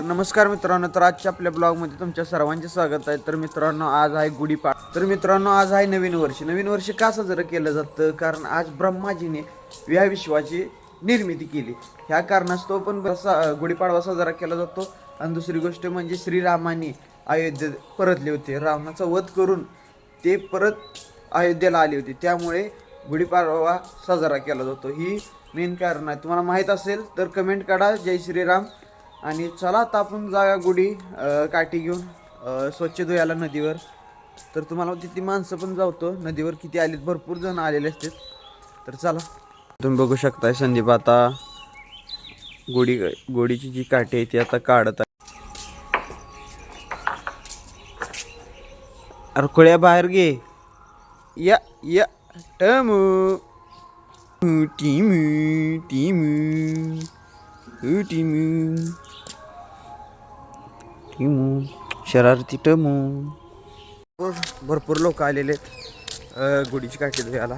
नमस्कार मित्रांनो, तर आजच्या आपल्या ब्लॉगमध्ये तुमच्या सर्वांचे स्वागत आहे. तर मित्रांनो, आज आहे गुढीपाडवा. तर मित्रांनो, आज आहे नवीन वर्ष. नवीन वर्ष का साजरं केलं जातं? कारण आज ब्रह्माजीने या विश्वाची निर्मिती केली. ह्या कारणास्तव पण गुढीपाडवा साजरा केला जातो. आणि दुसरी गोष्ट म्हणजे श्रीरामाने अयोध्येत परतले होते. रावणाचा वध करून ते परत अयोध्येला आले होते, त्यामुळे गुढीपाडवा साजरा केला जातो. ही मेन कारण आहे. तुम्हाला माहीत असेल तर कमेंट काढा. जय श्रीराम. आणि चला आता आपण जाऊया गुढी काठी घेऊन स्वच्छ धुयाला नदीवर. तर तुम्हाला तिथली माणसं पण जावतो नदीवर किती आलीत, भरपूर जण आलेले असतात. तर चला, तुम्ही बघू शकताय संदीप आता गोडीची जी काठी आहे ती आता काढत आहे. अरे खोळ्या बाहेर घे. या या टमू टीमू टीमू टीमू टीमू शरारती टमू. भरपूर लोक आलेले आहेत गुढीची काठी धुयाला.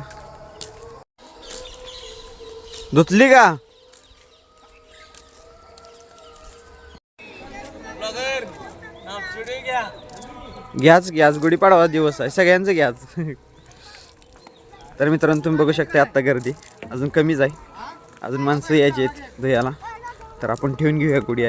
धुतली का? घ्याच घ्याच, गुढीपाडवा दिवस आहे, सगळ्यांचं घ्याच. तर मित्रांनो, तुम्ही बघू शकता आत्ता गर्दी अजून कमीच आहे, अजून माणसं यायची आहेत धुयाला. तर आपण ठेवून घेऊया गुढी.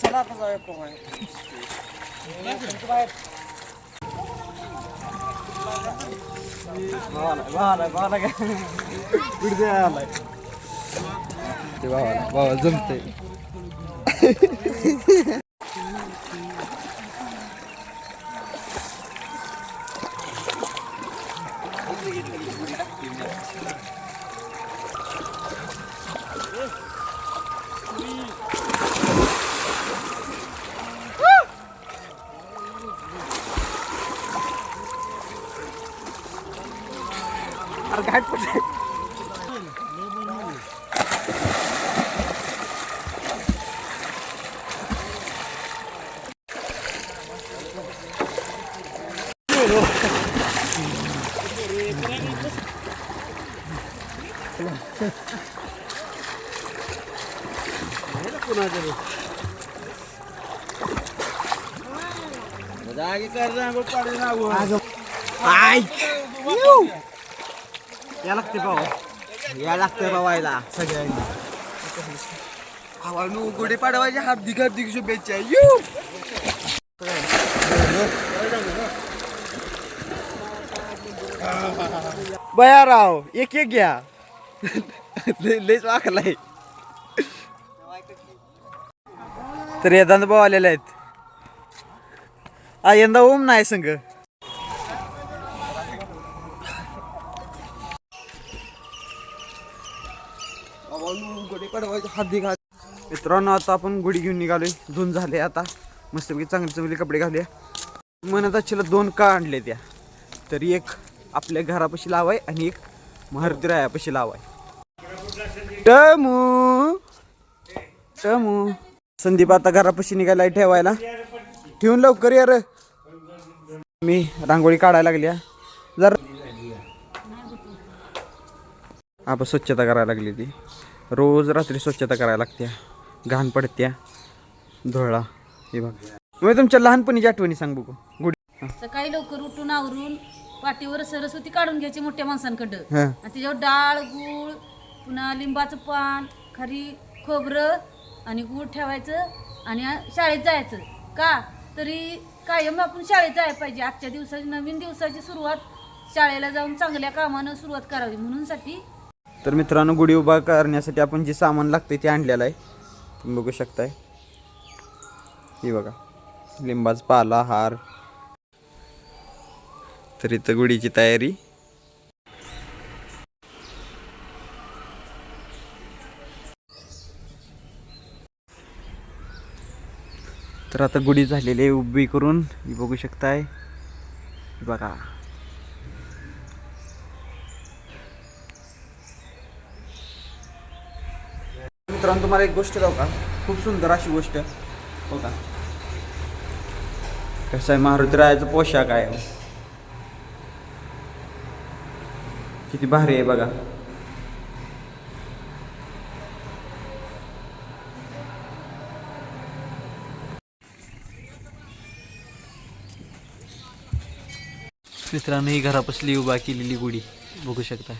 चला आता जाऊया पोहाय. भावा जमते. घाट पडले. या लागते भाऊ, या लागते भावायला सगळ्यांनी. भावानू गुढीपाडवाची हार्दिक हार्दिक शुभेच्छा. बयाराव एक एक घ्या. लयच वाकलाय. तर यंदा भाऊ आलेले आहेत. यंदा ओम नाही संघ. मित्रांनो, आता आपण गुढी घेऊन निघालोय. धुवून झाले आता मस्तपैकी, चांगले चांगले कपडे घालूया. म्हणत असेल दोन का आणले त्या, तर एक आपल्या घरापाशी लावाय आणि एक मारुती रायापाशी लावाय. टमू टमू. संदीप आता घरापाशी निघालाय ठेवायला. ठेवून लवकर यार. मी रांगोळी काढायला लागली जरा. आपण स्वच्छता करायला लागली. ती रोज रात्री स्वच्छता करायला लागते, घाण पडत्या धुळा. हे बघ, मी तुमच्या लहानपणीची आठवणी सांग बघू. गुढी सकाळी लवकर उठून आवरून पाठीवर सरस्वती काढून घ्यायची मोठ्या माणसांकडं, आणि त्याच्यावर डाळ, गूळ, पुन्हा लिंबाचं पान, खरी खोबरं आणि गूळ ठेवायचं आणि शाळेत जायचं. का तरी कायम आपण शाळेत जायला पाहिजे. आजच्या दिवसाची, नवीन दिवसाची सुरुवात शाळेला जाऊन चांगल्या कामानं सुरुवात करावी म्हणून साठी. तर मित्रांनो, गुढी उभा करण्यासाठी आपण जे सामान लागते ते आणलेलं आहे. तुम्ही बघू शकताय. हे बघा, लिंबाचा पाला, हार. तर इथं गुढीची तयारी. तर आता गुढी झालेली आहे उभी करून, बघू शकताय बघा. मित्रांनो तुम्हाला एक गोष्ट दाव का, खूप सुंदर अशी गोष्ट हो का. कसं आहे मारुतीरायाचा पोशाख आहे, किती भारी आहे बघा. मित्रांनो ही घरापासली उभा केलेली गुढी बघू शकता.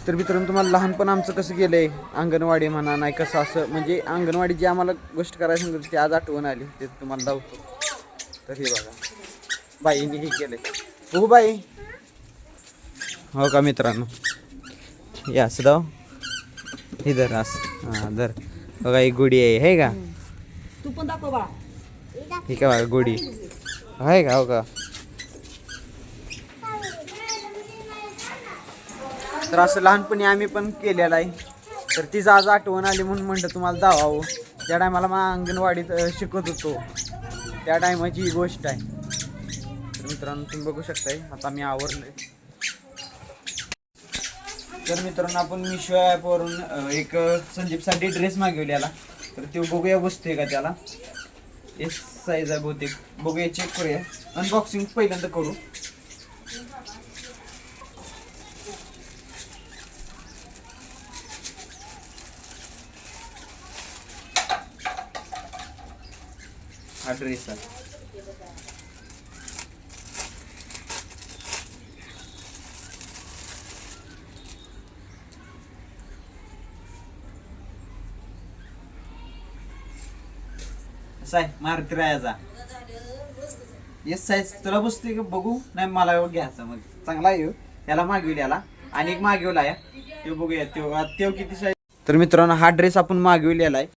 तर मित्रांनो तुम्हाला लहानपण आमचं कसं गेलंय, अंगणवाडी म्हणा नाही कसं असं, म्हणजे अंगणवाडी जी आम्हाला गोष्ट करायला सांगितली ती आज आठवण आली, ते तुम्हाला दावतो. तर हे बघा बाईंनी हे केलंय. हो बाई हो का मित्रांनो, हे असं दाव हे धर असं, हां धर बघा ही गुढी आहे का. तू पण दाखव बाळा. ही का बघा गुढी आहे का हो का. तर असं लहानपणी आम्ही पण केलेलं आहे. तर तीच आज आठवण आली म्हणून म्हणलं तुम्हाला दावावं. त्या टायमाला मग अंगणवाडीत शिकत होतो, त्या टायमाची ही गोष्ट आहे. तर मित्रांनो तुम्ही बघू शकताय आता मी आवरलोय. तर मित्रांनो आपण मिशो ॲपवरून एक संदीपसाठी ड्रेस मागवलेला, तर ते बघूया वस्तू आहे का त्याला. एस साईज आहे बहुतेक, बघूया चेक करूया. अनबॉक्सिंग पहिल्यांदा करू. हा ड्रेस आहे. असा आहे मारुतीरायाचा. येस साईज तुला बसतोय का बघू. नाही मला घ्यायचा मग चांगला आहे त्याला मागविल्याला. आणि एक मागवला आहे तो बघूया तो किती साईज. तर मित्रांनो हा ड्रेस आपण मागविलेला आहे.